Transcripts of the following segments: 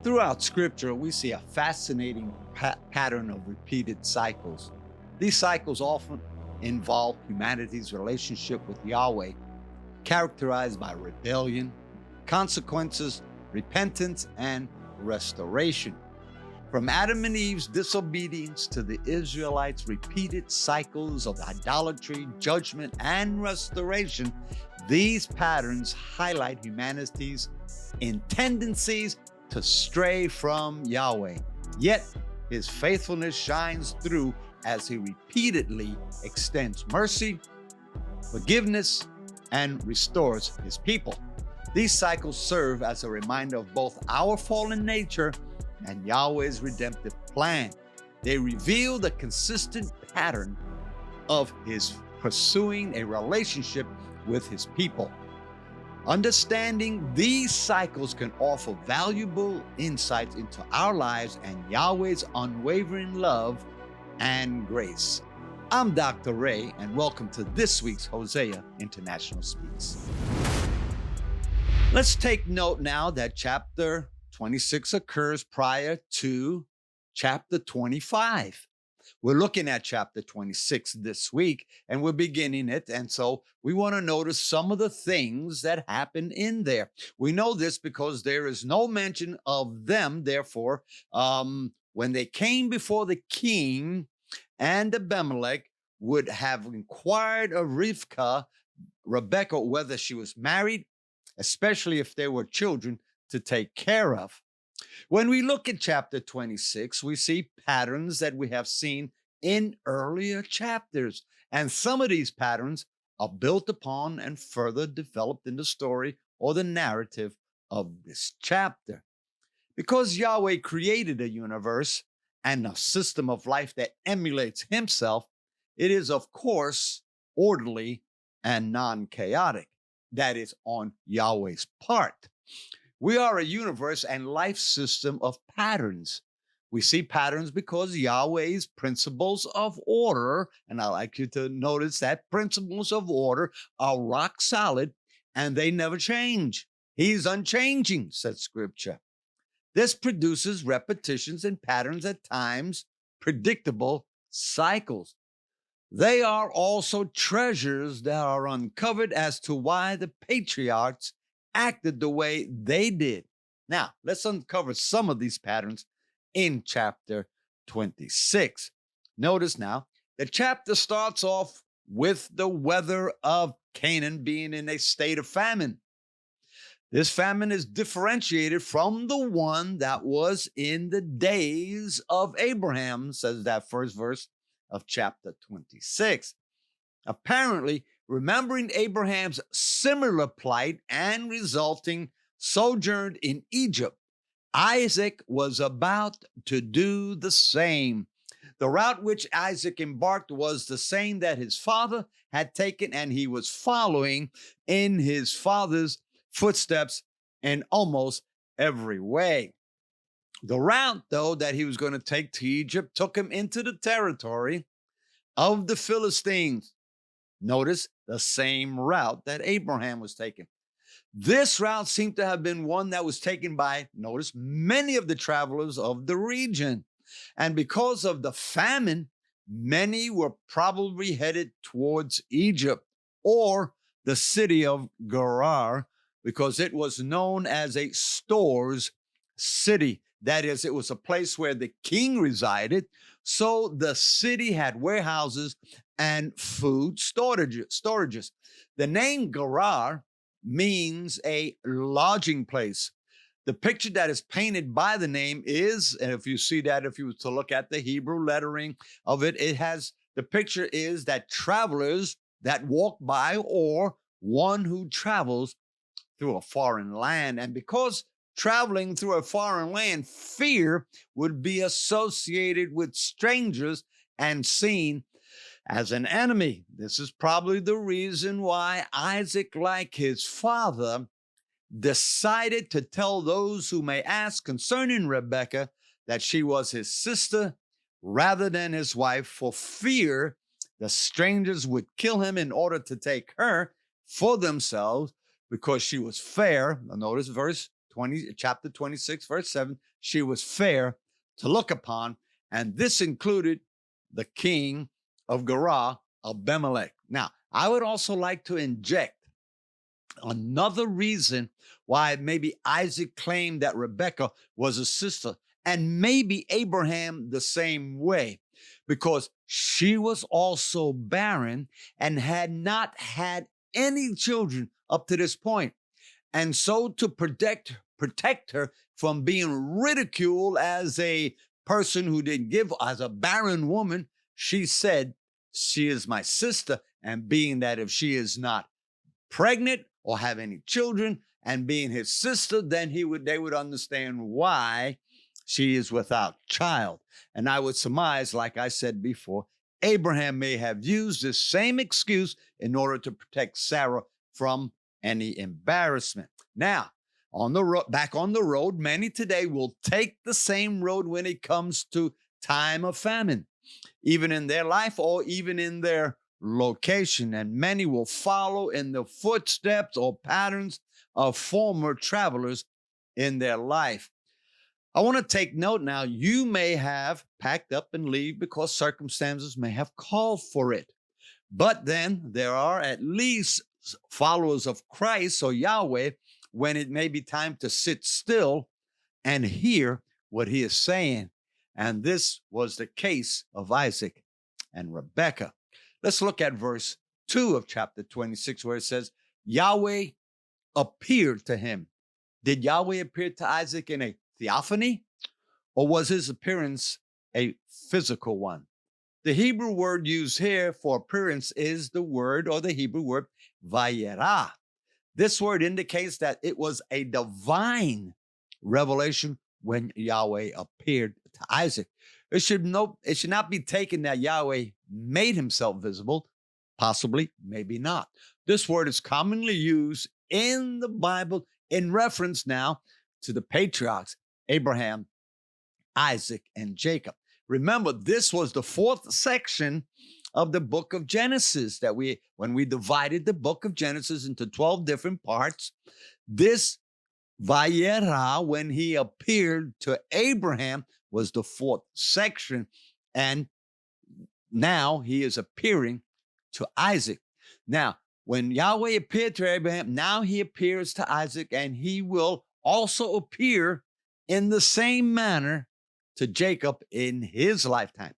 Throughout Scripture, we see a fascinating pattern of repeated cycles. These cycles often involve humanity's relationship with Yahweh, characterized by rebellion, consequences, repentance, and restoration. From Adam and Eve's disobedience to the Israelites' repeated cycles of idolatry, judgment, and restoration, these patterns highlight humanity's tendencies to stray from Yahweh. Yet, his faithfulness shines through as he repeatedly extends mercy, forgiveness, and restores his people. These cycles serve as a reminder of both our fallen nature and Yahweh's redemptive plan. They reveal the consistent pattern of his pursuing a relationship with his people. Understanding these cycles can offer valuable insights into our lives and Yahweh's unwavering love and grace. I'm Dr. Ray, and welcome to this week's Hosea International Speaks. Let's take note now that chapter 26 occurs prior to chapter 25. We're looking at chapter 26 this week, and we're beginning it. And so we want to notice some of the things that happen in there. We know this because there is no mention of them. Therefore, when they came before the king, and Abimelech would have inquired of Rebekah, whether she was married, especially if there were children to take care of. When we look at chapter 26, we see patterns that we have seen in earlier chapters. And some of these patterns are built upon and further developed in the story or the narrative of this chapter. Because Yahweh created a universe and a system of life that emulates himself, it is, of course, orderly and non-chaotic. That is on Yahweh's part. We are a universe and life system of patterns. We see patterns because Yahweh's principles of order, and I like you to notice that principles of order are rock solid and they never change. He's unchanging, says Scripture. This produces repetitions and patterns at times, predictable cycles. They are also treasures that are uncovered as to why the patriarchs acted the way they did. Now, let's uncover some of these patterns in chapter 26. Notice now, the chapter starts off with the weather of Canaan being in a state of famine. This famine is differentiated from the one that was in the days of Abraham, says that first verse of chapter 26. Apparently, remembering Abraham's similar plight and resulting sojourn in Egypt, Isaac was about to do the same. The route which Isaac embarked was the same that his father had taken, and he was following in his father's footsteps in almost every way. The route, though, that he was going to take to Egypt took him into the territory of the Philistines. Notice the same route that Abraham was taking. This route seemed to have been one that was taken by, notice, many of the travelers of the region. And because of the famine, many were probably headed towards Egypt or the city of Gerar, because it was known as a stores city. That is, it was a place where the king resided. So the city had warehouses and food storages. The name Gerar means a lodging place. The picture that is painted by the name is, and if you see that, if you were to look at the Hebrew lettering of it, the picture is that travelers that walk by or one who travels through a foreign land. And because traveling through a foreign land, fear would be associated with strangers and seen as an enemy. This is probably the reason why Isaac, like his father, decided to tell those who may ask concerning Rebekah that she was his sister rather than his wife, for fear the strangers would kill him in order to take her for themselves because she was fair. Notice verse chapter 26, verse 7, she was fair to look upon, and this included the king of Gerar, Abimelech. Now, I would also like to inject another reason why maybe Isaac claimed that Rebekah was a sister, and maybe Abraham the same way, because she was also barren and had not had any children up to this point. And so to protect her from being ridiculed as a person who didn't give, as a barren woman, she said, she is my sister. And being that if she is not pregnant or have any children, and being his sister, then they would understand why she is without child. And I would surmise, like I said before, Abraham may have used this same excuse in order to protect Sarah from any embarrassment. Now, back on the road, many today will take the same road when it comes to time of famine, even in their life or even in their location. And many will follow in the footsteps or patterns of former travelers in their life. I want to take note now, you may have packed up and leave because circumstances may have called for it. But then there are at least followers of Christ or Yahweh when it may be time to sit still and hear what he is saying. And this was the case of Isaac and Rebekah. Let's look at verse 2 of chapter 26, where it says, Yahweh appeared to him. Did Yahweh appear to Isaac in a theophany, or was his appearance a physical one? The Hebrew word used here for appearance is the word, or the Hebrew word, vayera. This word indicates that it was a divine revelation when Yahweh appeared to Isaac. It should not be taken that Yahweh made himself visible, possibly, maybe not. This word is commonly used in the Bible in reference now to the patriarchs, Abraham, Isaac, and Jacob. Remember, this was the fourth section of the book of Genesis that when we divided the book of Genesis into 12 different parts, this Vayera, when he appeared to Abraham, was the fourth section. And now he is appearing to Isaac. Now, when Yahweh appeared to Abraham, now he appears to Isaac, and he will also appear in the same manner to Jacob in his lifetime.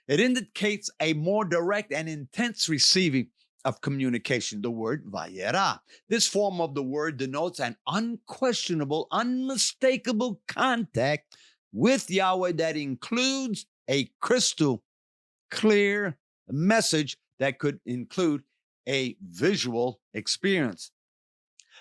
It indicates a more direct and intense receiving of communication, the word vayera. This form of the word denotes an unquestionable, unmistakable contact with Yahweh that includes a crystal clear message that could include a visual experience.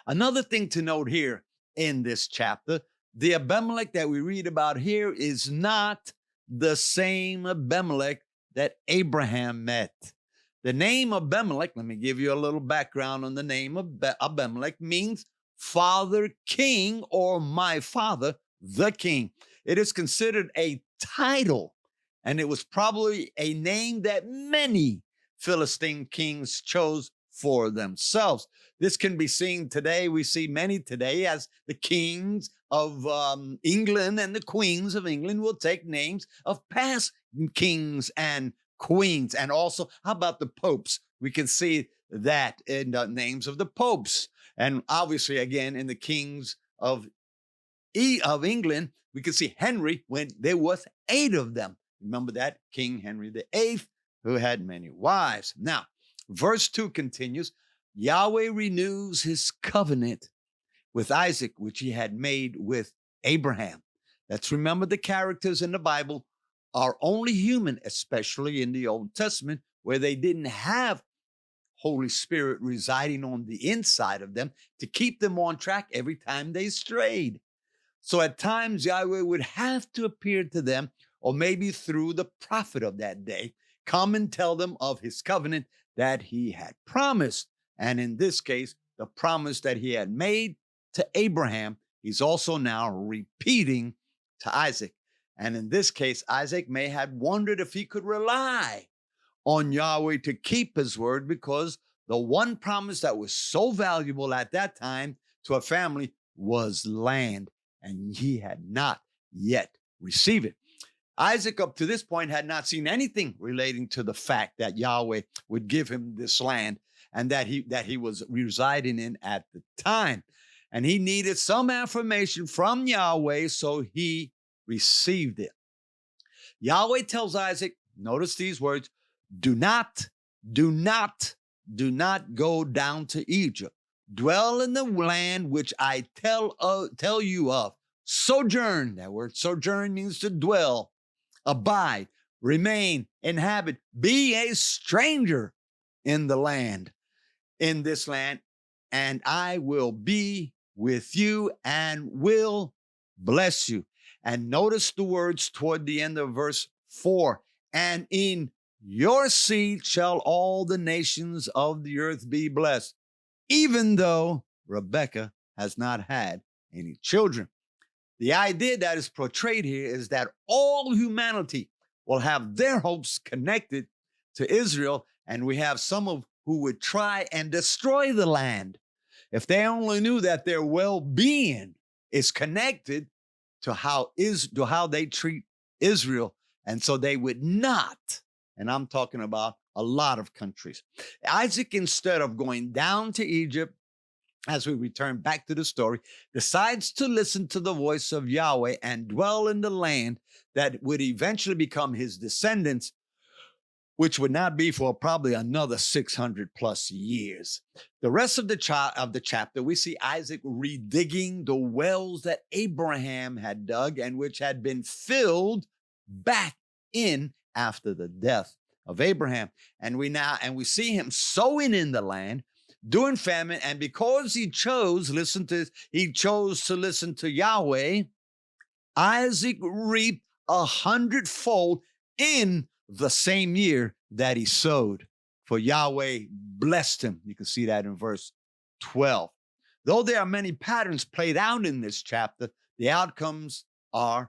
Another thing to note here in this chapter, the Abimelech that we read about here is not the same Abimelech that Abraham met. The name Abimelech, let me give you a little background on the name of Abimelech, means father king, or my father, the king. It is considered a title, and it was probably a name that many Philistine kings chose for themselves. This can be seen today. We see many today as the kings of England and the queens of England will take names of past kings and queens. And also, how about the popes? We can see that in the names of the popes. And obviously, again, in the kings of England, we can see Henry when there was 8 of them. Remember that? King Henry VIII, who had many wives. Now, verse 2 continues, Yahweh renews his covenant with Isaac, which he had made with Abraham. Let's remember the characters in the Bible are only human, especially in the Old Testament, where they didn't have Holy Spirit residing on the inside of them to keep them on track every time they strayed. So at times, Yahweh would have to appear to them, or maybe through the prophet of that day, come and tell them of his covenant that he had promised. And in this case, the promise that he had made to Abraham, he's also now repeating to Isaac. And in this case, Isaac may have wondered if he could rely on Yahweh to keep his word, because the one promise that was so valuable at that time to a family was land, and he had not yet received it. Isaac, up to this point, had not seen anything relating to the fact that Yahweh would give him this land and that he was residing in at the time. And he needed some affirmation from Yahweh, so he received it. Yahweh tells Isaac, notice these words, do not go down to Egypt. Dwell in the land which I tell you of. Sojourn, that word sojourn means to dwell, abide, remain, inhabit, be a stranger in the land, in this land, and I will be with you and will bless you. And notice the words toward the end of verse 4, and in your seed shall all the nations of the earth be blessed, even though Rebekah has not had any children. The idea that is portrayed here is that all humanity will have their hopes connected to Israel, and we have some of who would try and destroy the land if they only knew that their well-being is connected to how they treat Israel, and so they would not. And I'm talking about a lot of countries. Isaac, instead of going down to Egypt, as we return back to the story, decides to listen to the voice of Yahweh and dwell in the land that would eventually become his descendants, which would not be for probably another 600 plus years. The rest of the chapter, we see Isaac redigging the wells that Abraham had dug and which had been filled back in after the death of Abraham. And we see him sowing in the land during famine, and because he chose to listen to Yahweh, Isaac reaped 100-fold in the same year that he sowed. For Yahweh blessed him. You can see that in verse 12. Though there are many patterns played out in this chapter, the outcomes were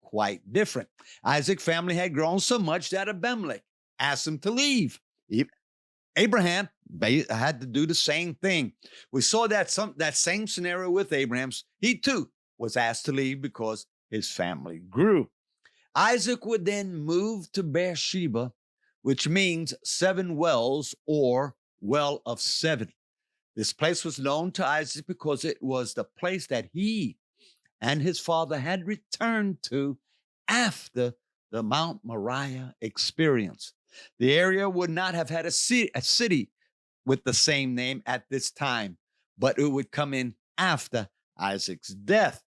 quite different. Isaac's family had grown so much that Abimelech asked him to leave. Abraham had to do the same thing. We saw that same scenario with Abraham. He too was asked to leave because his family grew. Isaac would then move to Beersheba, which means 7 wells or well of 7. This place was known to Isaac because it was the place that he and his father had returned to after the Mount Moriah experience. The area would not have had a city with the same name at this time, but it would come in after Isaac's death.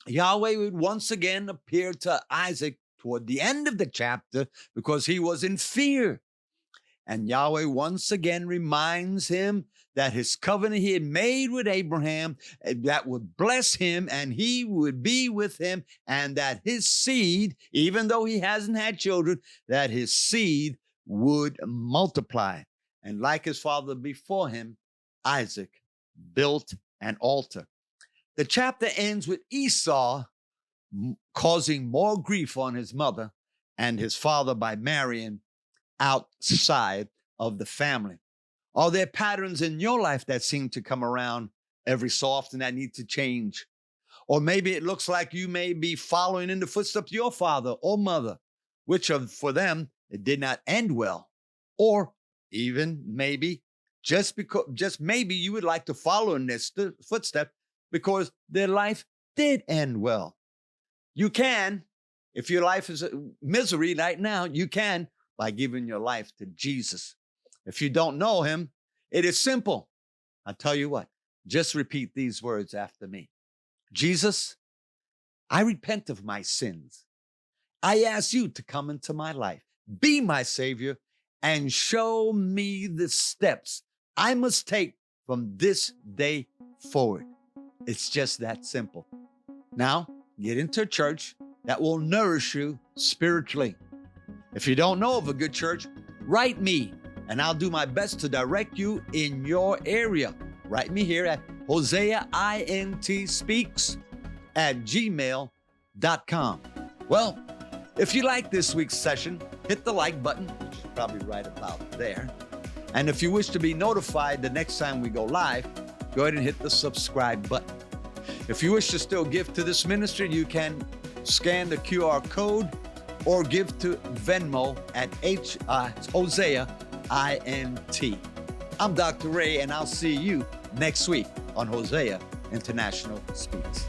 Yahweh would once again appear to Isaac toward the end of the chapter because he was in fear. And Yahweh once again reminds him that his covenant he had made with Abraham, that would bless him and he would be with him, and that his seed, even though he hasn't had children, that his seed would multiply. And like his father before him, Isaac built an altar. The chapter ends with Esau causing more grief on his mother and his father by marrying outside of the family. Are there patterns in your life that seem to come around every so often that need to change? Or maybe it looks like you may be following in the footsteps of your father or mother, which for them, it did not end well. Or even maybe, just maybe you would like to follow in their footsteps because their life did end well. You can, if your life is a misery right now, you can by giving your life to Jesus. If you don't know him, it is simple. I'll tell you what, just repeat these words after me. Jesus, I repent of my sins. I ask you to come into my life, be my Savior, and show me the steps I must take from this day forward. It's just that simple. Now, get into a church that will nourish you spiritually. If you don't know of a good church, write me, and I'll do my best to direct you in your area. Write me here at Hosea Speaks at gmail.com. Well, if you like this week's session, hit the like button, which is probably right about there. And if you wish to be notified the next time we go live, go ahead and hit the subscribe button. If you wish to still give to this ministry, you can scan the QR code or give to Venmo at Hosea INT. I'm Dr. Ray, and I'll see you next week on Hosea International Speaks.